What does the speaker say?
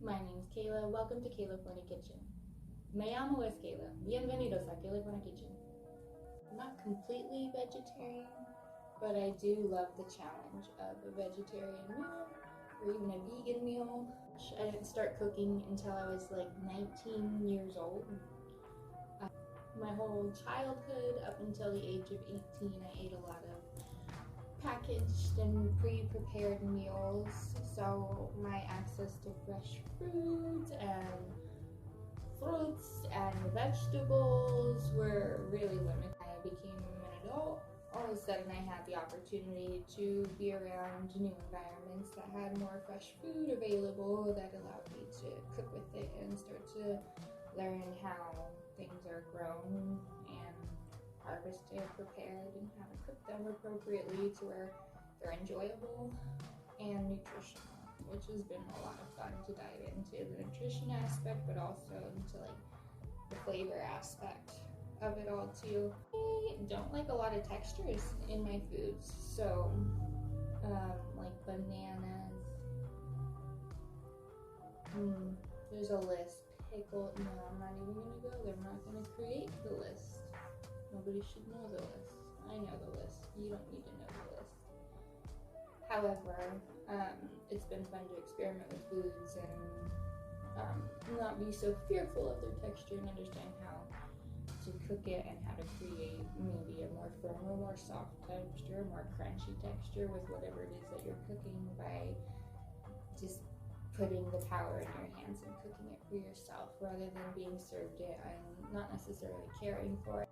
My name's Kayla. Welcome to California Kitchen. Me llamo es Kayla. Bienvenidos a California Kitchen. I'm not completely vegetarian, but I do love the challenge of a vegetarian meal or even a vegan meal. I didn't start cooking until I was like 19 years old. My whole childhood up until the age of 18, I ate a lot of packaged and pre-prepared meals, so my access to fresh fruits and vegetables were really limited. I became an adult. All of a sudden I had the opportunity to be around new environments that had more fresh food available that allowed me to cook with it and start to learn how things are grown and harvested, prepared, and how to cook them appropriately to where they're enjoyable and nutritional, which has been a lot of fun to dive into the nutrition aspect, but also into like the flavor aspect of it all too. I don't like a lot of textures in my foods, so like bananas. There's a list. Pickle. No, I'm not even gonna go there. I'm not gonna create the list. Nobody should know the list. I know the list. You don't need to know the list. However, it's been fun to experiment with foods and not be so fearful of their texture and understand how to cook it and how to create maybe a more firm or more soft texture, more crunchy texture with whatever it is that you're cooking by just putting the power in your hands and cooking it for yourself rather than being served it and not necessarily caring for it.